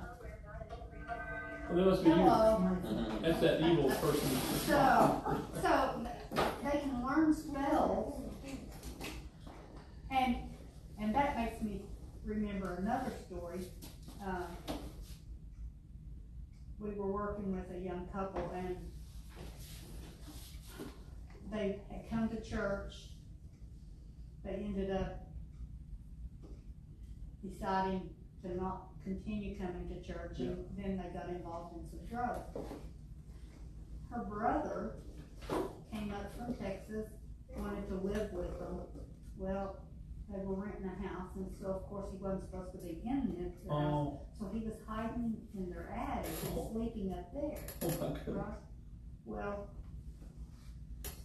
Well, that must be you. That's that evil person. So they can learn spells, and that makes me remember another story. We were working with a young couple, and they had come to church. They ended up deciding to not continue coming to church, and then they got involved in some drugs. Her brother came up from Texas, wanted to live with them. Well, they were renting a house, and so of course he wasn't supposed to be in the house, so he was hiding in their attic and sleeping up there. Oh my goodness. Right? Well,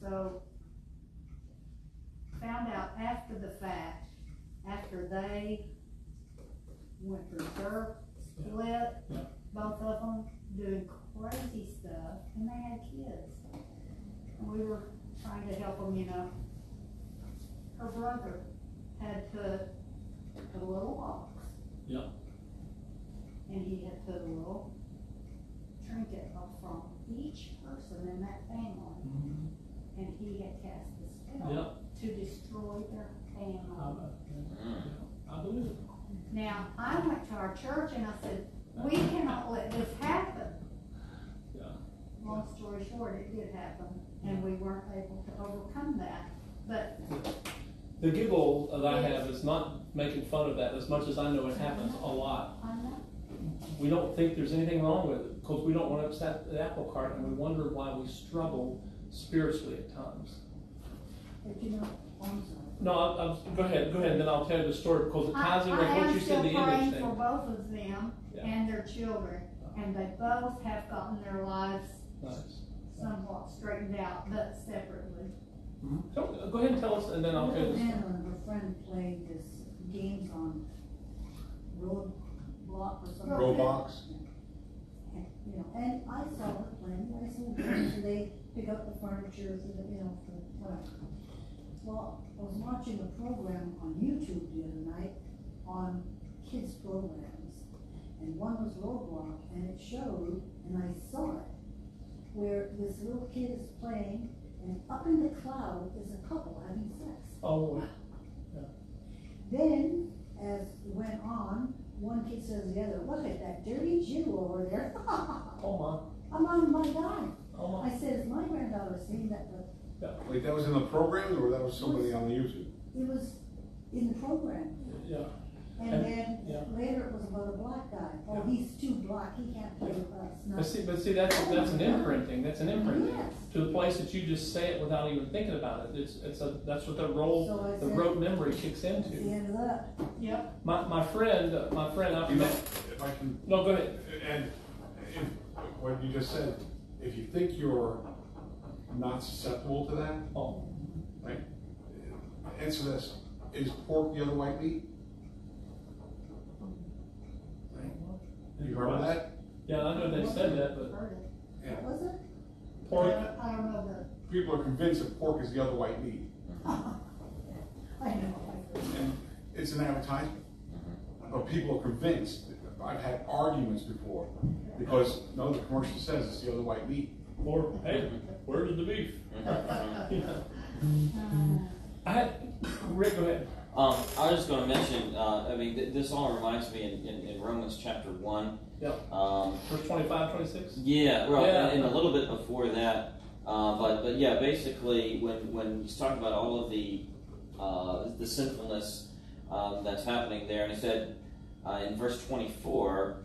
so found out after the fact, after they went through dirt, split, both of them doing crazy stuff, and they had kids. And we were trying to help them, you know. Her brother had put a little box. Yeah. And he had put a little trinket up from each person in that family. Mm-hmm. And he had cast the spell to destroy their family. I believe it. Now, I went to our church and I said, we cannot let this happen. Yeah. Long story short, it did happen, and we weren't able to overcome that. But the giggle that I have is not making fun of that as much as I know it happens a lot. I know. We don't think there's anything wrong with it because we don't want to upset the apple cart, and we wonder why we struggle spiritually at times. But you know, I'm sorry. No, go ahead, and then I'll tell you the story because it ties in with what you said, the image I am still praying thing. for both of them and their children, and they both have gotten their lives somewhat straightened out, but separately. Mm-hmm. So, go ahead and tell us, and then I'll tell you the story. Hannah and her friend played this games on Roadblock or something. Roblox. And, you know, and I saw her playing. I saw them, so they pick up the furniture, for whatever. Well, I was watching a program on YouTube the other night on kids programs, and one was Roblox, and it showed, and I saw it, where this little kid is playing, and up in the cloud is a couple having sex. Oh, Then, as it went on, one kid says to the other, look at that dirty Jew over there. oh I'm on my guy. my, oh my. I said, is my granddaughter seeing that? But Wait, that was in the program, or that was somebody on the YouTube? it was in the program. Yeah. And And- then yeah. later it was about a black guy. Oh, Yeah. he's too black, he can't play with us. No. But see, that's an imprinting. That's an imprinting Yes. to the place that you just say it without even thinking about it. That's what the So I said, rote memory kicks At the into. end of that, Yep. My friend, I You know, met. if I can, No, go ahead. and what you just said, if you think you're not susceptible to that, Oh, right? Answer this: is pork the other white meat? Right? You heard of that? yeah, I know they said that, but heard it. Yeah. What was it? pork. I don't know People are convinced that pork is the other white meat, I know. and it's an advertisement. But people are convinced. I've had arguments before because no, the commercial says it's the other white meat. Or hey, where's the beef? I had Rick. Go ahead. I was just going to mention, this all reminds me in Romans chapter 1. Yeah. Verse 25, 26. Yeah, well, Yeah. and a little bit before that. But yeah, basically, when he's talking about all of the sinfulness that's happening there, and he said in verse 24,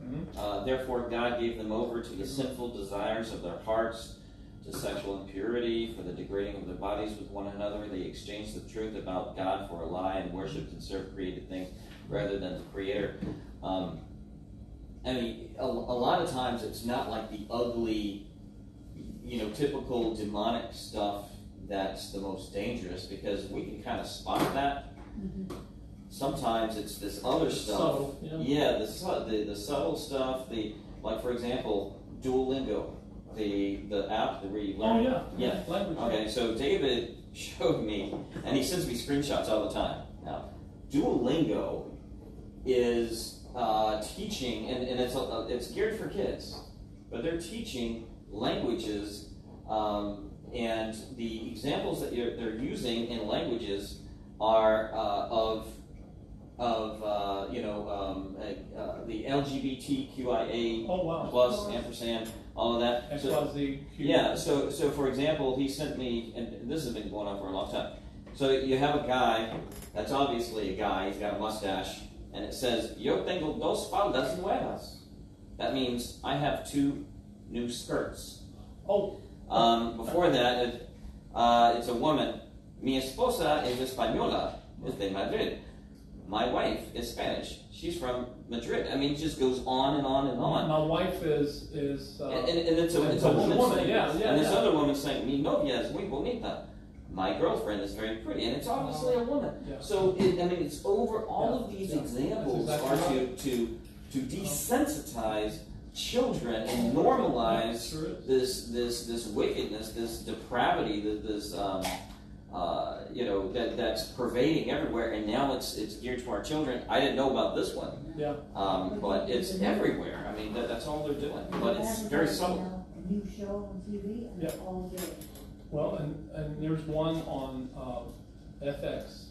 therefore God gave them over to the sinful desires of their hearts, to sexual impurity, for the degrading of their bodies with one another. They exchanged the truth about God for a lie and worshipped and served created things rather than the Creator. A lot of times it's not like the ugly, typical demonic stuff that's the most dangerous, because we can kind of spot that. Sometimes it's this other stuff. Subtle, yeah. The subtle stuff. Like for example, Duolingo. The app where you learn. Oh yeah. Language. Okay, so David showed me, and he sends me screenshots all the time. Now, Duolingo is teaching, and it's geared for kids, but they're teaching languages, and the examples that they're using in languages are the LGBTQIA Oh wow. plus ampersand. All of that. So for example, he sent me, and this has been going on for a long time. So you have a guy, that's obviously a guy, he's got a mustache, and it says, Yo tengo dos faldas nuevas. That means I have 2 new skirts. Oh. Before that, it's a woman. Mi esposa es española, es de Madrid. My wife is Spanish. She's from Madrid. I mean, it just goes on and on and on. My wife is and it's a woman saying, yeah, and this other woman saying, mi novia es muy bonita. My girlfriend is very pretty, and it's obviously a woman. Yeah. So it's over. All of these examples exactly are to desensitize children and normalize this wickedness, this depravity, that's pervading everywhere, and now it's geared to our children. I didn't know about this one. Yeah. But it's everywhere. I mean, that's all they're doing. But it's very subtle. A new show on TV, and it's all good. Well, and there's one on FX.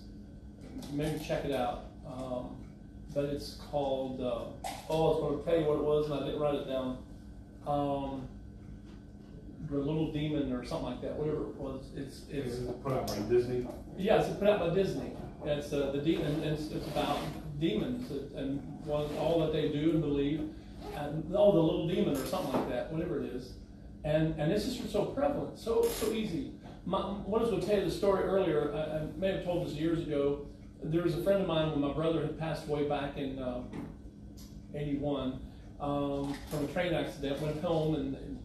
Maybe check it out. But it's called. I was going to tell you what it was, and I didn't write it down. The Little Demon or something like that. Whatever it was. It's put out by Disney. Yeah, it's put out by Disney. It's the demon. It's about demons and all that they do and believe, and the Little Demon or something like that. Whatever it is. And this is so prevalent, so easy. What I was going to tell you the story earlier, I may have told this years ago. There was a friend of mine when my brother had passed away back in '81 from a train accident. Went home and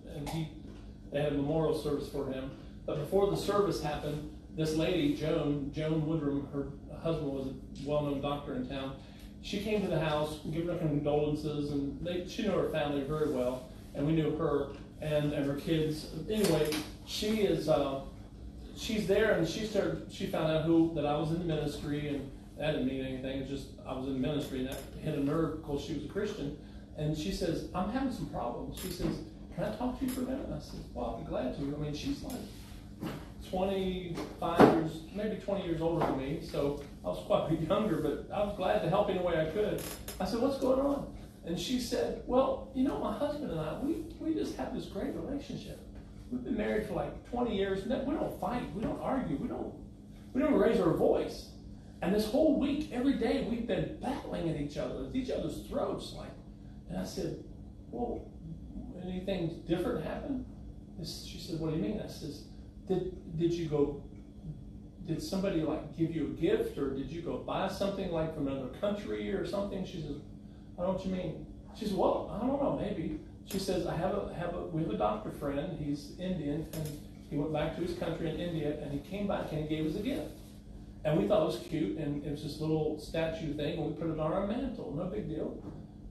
they had a memorial service for him. But before the service happened, this lady, Joan Woodrum, her husband was a well-known doctor in town. She came to the house, giving her condolences, and she knew her family very well, and we knew her. and her kids. Anyway, she is she's there, and she found out that I was in the ministry, and that didn't mean anything. It's just I was in the ministry, and that hit a nerve because she was a Christian. And she says, I'm having some problems. She says, can I talk to you for a minute? And I said, well, I'll be glad to. I mean, she's like 25 years, maybe 20 years older than me, so I was quite a bit younger, but I was glad to help any way I could. I said, what's going on? And she said, well, you know, my husband and I, we just have this great relationship. We've been married for like 20 years, and we don't fight, we don't argue, we don't raise our voice. And this whole week, every day, we've been battling at each other's throats, like. And I said, well, anything different happen? She said, what do you mean? I says, did somebody like give you a gift, or did you go buy something like from another country or something? She says, I don't know what you mean. She said, well, I don't know, maybe. She says, we have a doctor friend, he's Indian, and he went back to his country in India, and he came back and he gave us a gift. And we thought it was cute, and it was this little statue thing, and we put it on our mantle, no big deal.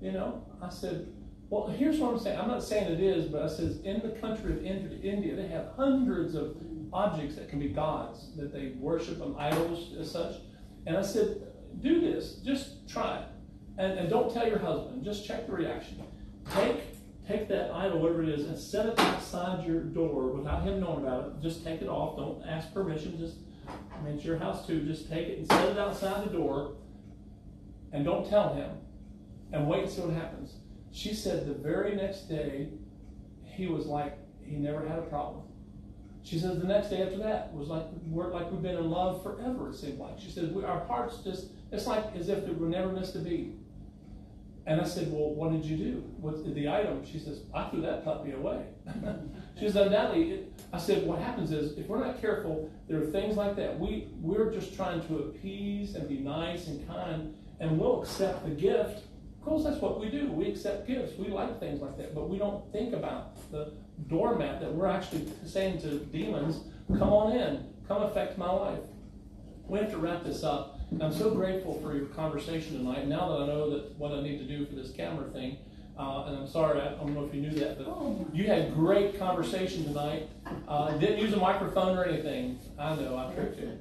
You know, I said, well, here's what I'm saying. I'm not saying it is, but I says, in the country of India, they have hundreds of objects that can be gods, that they worship them, idols as such. And I said, do this, just try it. And don't tell your husband, just check the reaction. Take that idol, whatever it is, and set it outside your door without him knowing about it. Just take it off, don't ask permission, it's your house too, just take it and set it outside the door, and don't tell him. And wait and see what happens. She said the very next day, he was like, he never had a problem. She says the next day after that was like we've been in love forever, it seemed like. She said, our hearts just, it's like as if we never missed a beat. And I said, well, what did you do? What's the item? She says, I threw that puppy away. She says, undoubtedly, I said, what happens is, if we're not careful, there are things like that. We're just trying to appease and be nice and kind, and we'll accept the gift. Of course, that's what we do. We accept gifts. We like things like that, but we don't think about the doormat that we're actually saying to demons, come on in, come affect my life. We have to wrap this up. I'm so grateful for your conversation tonight. Now that I know that what I need to do for this camera thing, and I'm sorry, I don't know if you knew that, but you had great conversation tonight. Didn't use a microphone or anything. I know, I tricked you.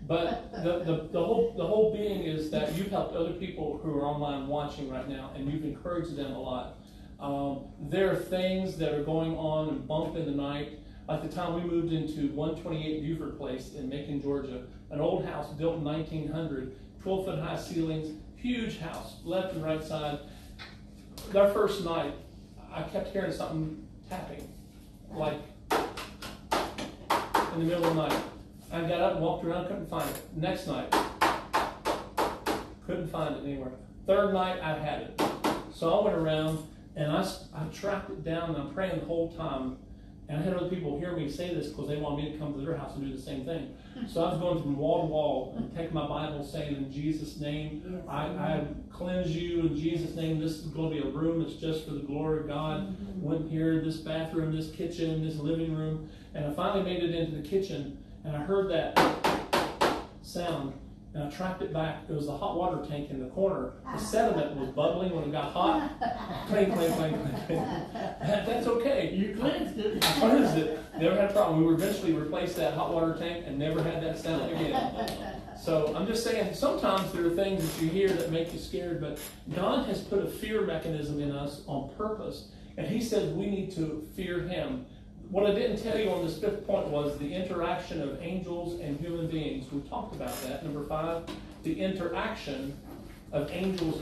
But the whole being is that you've helped other people who are online watching right now, and you've encouraged them a lot. There are things that are going on and bump in the night. Like the time we moved into 128 Buford Place in Macon, Georgia, an old house built in 1900, 12-foot high ceilings, huge house, left and right side. Our first night, I kept hearing something tapping, like in the middle of the night. I got up and walked around, couldn't find it. Next night, couldn't find it anywhere. Third night, I had it. So I went around and I tracked it down, and I'm praying the whole time. And I had other people hear me say this because they wanted me to come to their house and do the same thing. So I was going from wall to wall and taking my Bible, saying, in Jesus' name, I cleanse you in Jesus' name. This is going to be a room that's just for the glory of God. Went here, this bathroom, this kitchen, this living room. And I finally made it into the kitchen, and I heard that sound. And I tracked it back. It was the hot water tank in the corner. The sediment was bubbling when it got hot. Clang, clang, clang, clang. That's okay. You cleansed it. I cleansed it. Never had a problem. We eventually replaced that hot water tank and never had that sound again. So I'm just saying, sometimes there are things that you hear that make you scared, but God has put a fear mechanism in us on purpose. And He says we need to fear Him. What I didn't tell you on this fifth point was the interaction of angels and human beings. We talked about that. Number 5, the interaction of angels